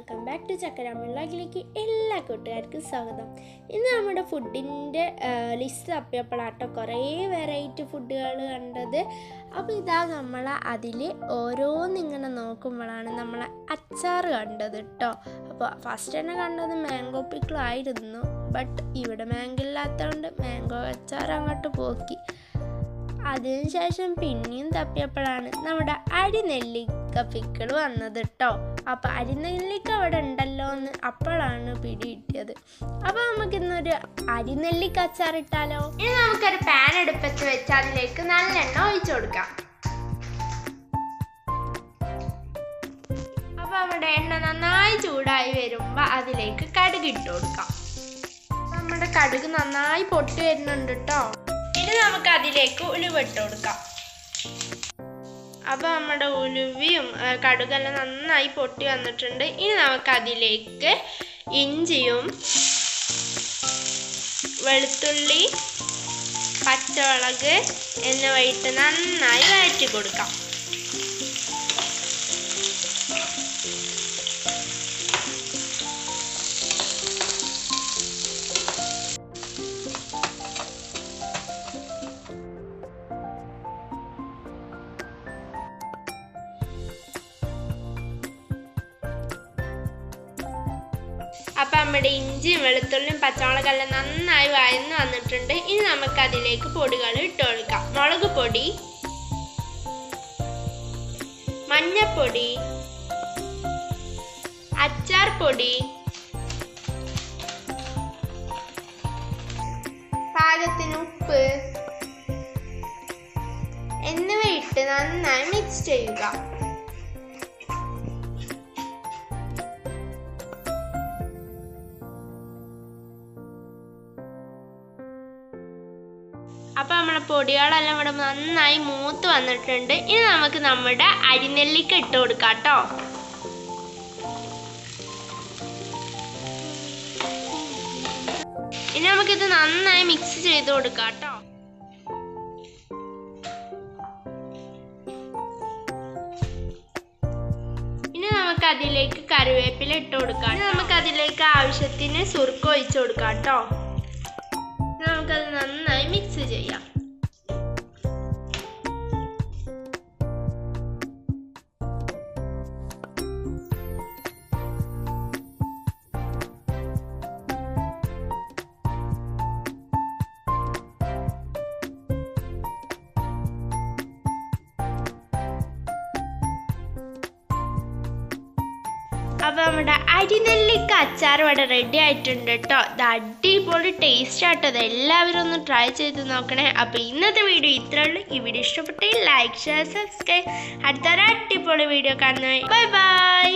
Welcome back to ചക്കരാമൻ വ്ളോഗിലേക്ക് എല്ലാ കൂട്ടുകാർക്കും സ്വാഗതം. ഇന്ന് നമ്മുടെ ഫുഡിൻ്റെ ലിസ്റ്റ് തപ്പിയപ്പോഴാട്ടോ കുറേ വെറൈറ്റി ഫുഡുകൾ കണ്ടത്. അപ്പോൾ ഇതാ നമ്മൾ അതിൽ ഓരോന്നിങ്ങനെ നോക്കുമ്പോഴാണ് നമ്മൾ അച്ചാർ കണ്ടത് കേട്ടോ. അപ്പോൾ ഫസ്റ്റ് തന്നെ കണ്ടത് മാംഗോ പിക്കിളായിരുന്നു. ബട്ട് ഇവിടെ മാംഗോ ഇല്ലാത്തതുകൊണ്ട് മാംഗോ അച്ചാർ അങ്ങോട്ട് പോക്കി. അതിനുശേഷം പിന്നെയും തപ്പിയപ്പോഴാണ് നമ്മുടെ അരിനെല്ലിക്ക പിക്കിൾ വന്നത് കേട്ടോ. അപ്പോൾ അരിനെല്ലിക്ക അവിടെ ഉണ്ടല്ലോ എന്ന് അപ്പോഴാണ് പിടി കിട്ടിയത്. അപ്പോൾ നമുക്കിന്നൊരു അരിനെല്ലിക്ക അച്ചാർ ഇട്ടാലോ. ഇനി നമുക്കൊരു പാൻ അടുപ്പത്ത് വെച്ച് അതിലേക്ക് നല്ലെണ്ണ ഒഴിച്ചു കൊടുക്കാം. അപ്പോൾ നമ്മുടെ എണ്ണ നന്നായി ചൂടായി വരുമ്പോൾ അതിലേക്ക് കടുക് ഇട്ട് കൊടുക്കാം. നമ്മുടെ കടുക് നന്നായി പൊട്ടി വരുന്നുണ്ട് കേട്ടോ. ഇനി നമുക്ക് അതിലേക്ക് ഉലുവ ഇട്ട് കൊടുക്കാം. അപ്പോൾ നമ്മുടെ ഉലുവയും കടുകെല്ലാം നന്നായി പൊട്ടി വന്നിട്ടുണ്ട്. ഇനി നമുക്ക് അതിലേക്ക് ഇഞ്ചിയും വെളുത്തുള്ളി പച്ചമുളക് എന്നിവ ഇട്ട് നന്നായി വഴറ്റി കൊടുക്കാം. അപ്പം നമ്മുടെ ഇഞ്ചിയും വെളുത്തുള്ളിയും പച്ചമുളകെല്ലാം നന്നായി വഴന്ന് വന്നിട്ടുണ്ട്. ഇനി നമുക്ക് അതിലേക്ക് പൊടികൾ ഇട്ട് കൊടുക്കാം. മുളക് പൊടി, മഞ്ഞപ്പൊടി, അച്ചാർ പൊടി, പാകത്തിന് ഉപ്പ് എന്നിവ ഇട്ട് നന്നായി മിക്സ് ചെയ്യുക. അപ്പോൾ നമ്മുടെ പൊടികളെല്ലാം ഇവിടെ നന്നായി മൂത്ത് വന്നിട്ടുണ്ട്. ഇനി നമുക്ക് നമ്മുടെ അരിനെല്ലിക്ക ഇട്ട് കൊടുക്കാം കേട്ടോ. ഇനി നമുക്കിത് നന്നായി മിക്സ് ചെയ്ത് കൊടുക്കാം കേട്ടോ. ഇനി നമുക്ക് അതിലേക്ക് കറിവേപ്പില ഇട്ട് കൊടുക്കാം. ഇനി നമുക്ക് അതിലേക്ക് ആവശ്യത്തിന് സുർക്ക ഒഴിച്ചു കൊടുക്കാം കേട്ടോ. നമുക്കത് നന്നായി മിക്സ് ചെയ്യാം. അപ്പോൾ നമ്മുടെ അരിനെല്ലിക്ക അച്ചാർ ഇവിടെ റെഡി ആയിട്ടുണ്ട് കേട്ടോ. ഇത് അടിപൊളി ടേസ്റ്റ് ആയിട്ടത്. എല്ലാവരും ഒന്ന് ട്രൈ ചെയ്ത് നോക്കണേ. അപ്പോൾ ഇന്നത്തെ വീഡിയോ ഇത്രയേ ഉള്ളൂ. ഈ വീഡിയോ ഇഷ്ടപ്പെട്ടെങ്കിൽ ലൈക്ക്, ഷെയർ, സബ്സ്ക്രൈബ്. അടുത്തൊരു അടിപൊളി വീഡിയോ കാണുന്നതായി ബൈ ബൈ.